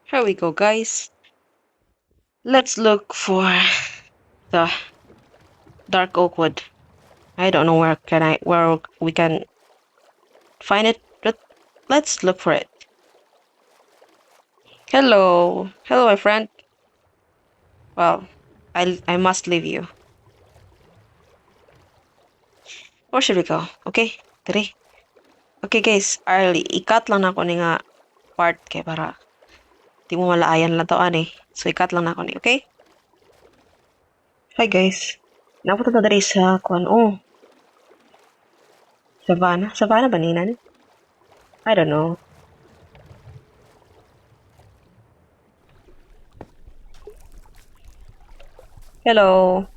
Here we go, guys. Let's look for the dark oak wood. I don't know where we can find it, but let's look for it. Hello, my friend. Well, I must leave you. Where should we go? Okay, tari. Okay, guys. Early, ikat lang na ako ni nga part kay para di mo malaayan lang to ani. So ikat lang na ako ni, okay? Hi guys. Napunta na diri sa kuan. Oh, Savannah. Savannah ba ninan? I don't know. Hello.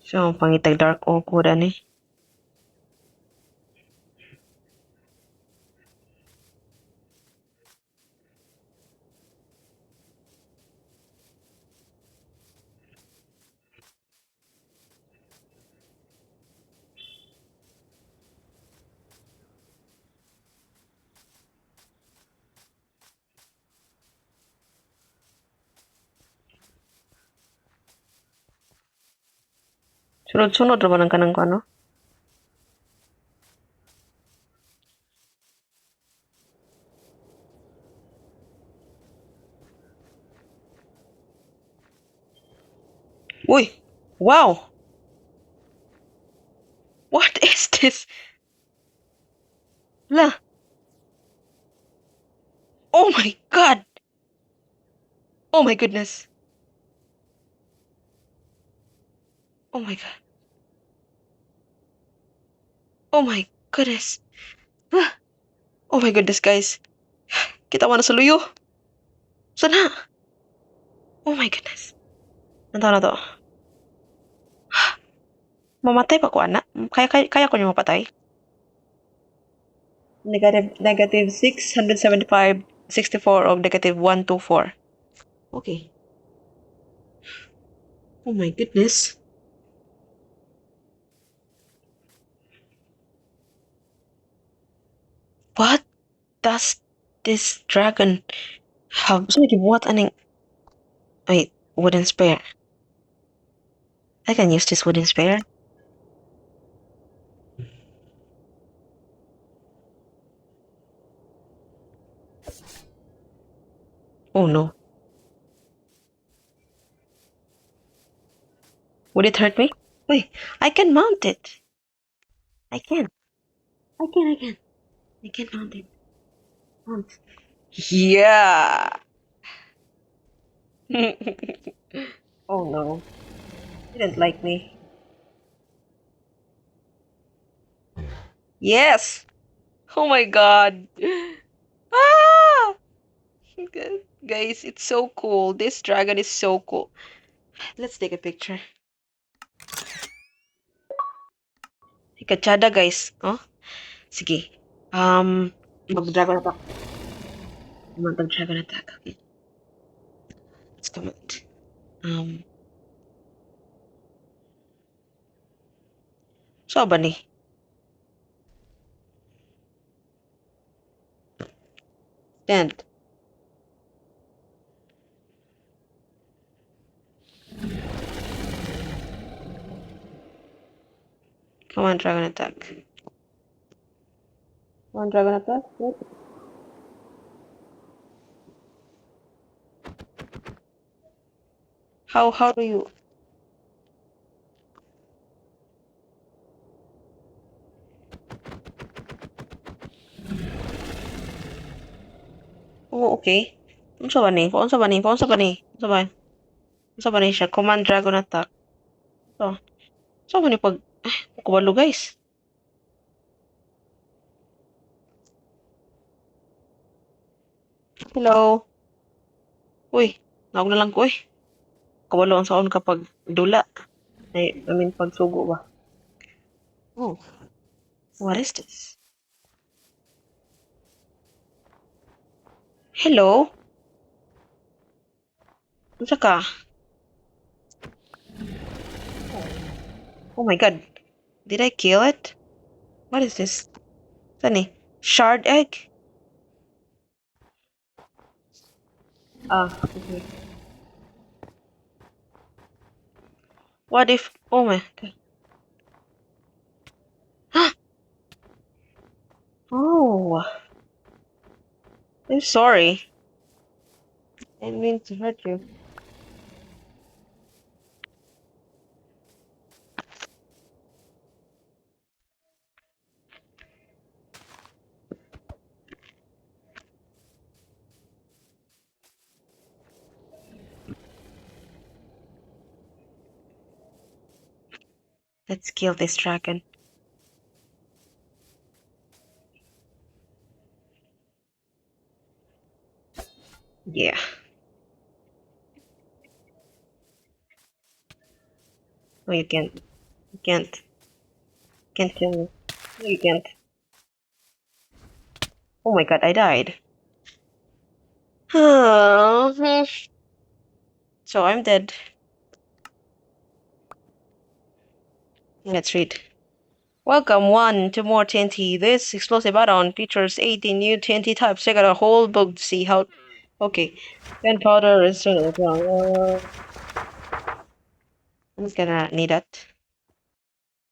So, pangitag dark oak wood ani. Sunod-sunod ra ba ng kanang ano? Uy! Wow! What is this? La! Oh my god! Oh my goodness! Oh my god! Oh my goodness! Ah! Oh my goodness, guys! Kita mo na sa luyo! Sana! Oh my goodness! Nantaw na to. Mamatay pa ko, anak. Kaya ko niya mapatay. Negative 675, 64 of negative 124. Okay. Oh my goodness. What does this dragon have? So what aning... Wait, wooden spear. I can use this wooden spear. Oh no. Would it hurt me? Wait, I can mount it. I can. I can. I can mount it. Mount. Yeah. Oh no. He didn't like me. Yes. Oh my god. Ah! Guys, it's so cool. This dragon is so cool. Let's take a picture. Ikachada, guys. Oh, sige. Mag-dragon attack. Mag-dragon attack. Okay. Let's come out. So ba ni? Stand. Come on, dragon attack. Come on, dragon attack. Wait. How do you... Oh, okay. Unsa ba ni? Unsa ba ni? Unsa ba ni? Unsa ba? Unsa ba ni siya? Command dragon attack. So, so ba ni pag... Kubalo, guys. Hello. Uy, naog na lang ko eh. Kabalo ang saon kapag dula. I mean, pag sugo ba? Oh, what is this? Hello? Unsa ka? Oh my god. Did I kill it? What is this? Sani? Shard egg? Okay. What if? Oh my god. Oh, I'm sorry. I didn't mean to hurt you. Let's kill this dragon. Yeah. No, you can't. You can't. Can't kill me. No, you can't. Oh my god, I died. So I'm dead. Let's read. Welcome one to more TNT. This explosive add-on features 18 new TNT types. Check out a whole book to see how. Okay, gunpowder is. I'm gonna need that.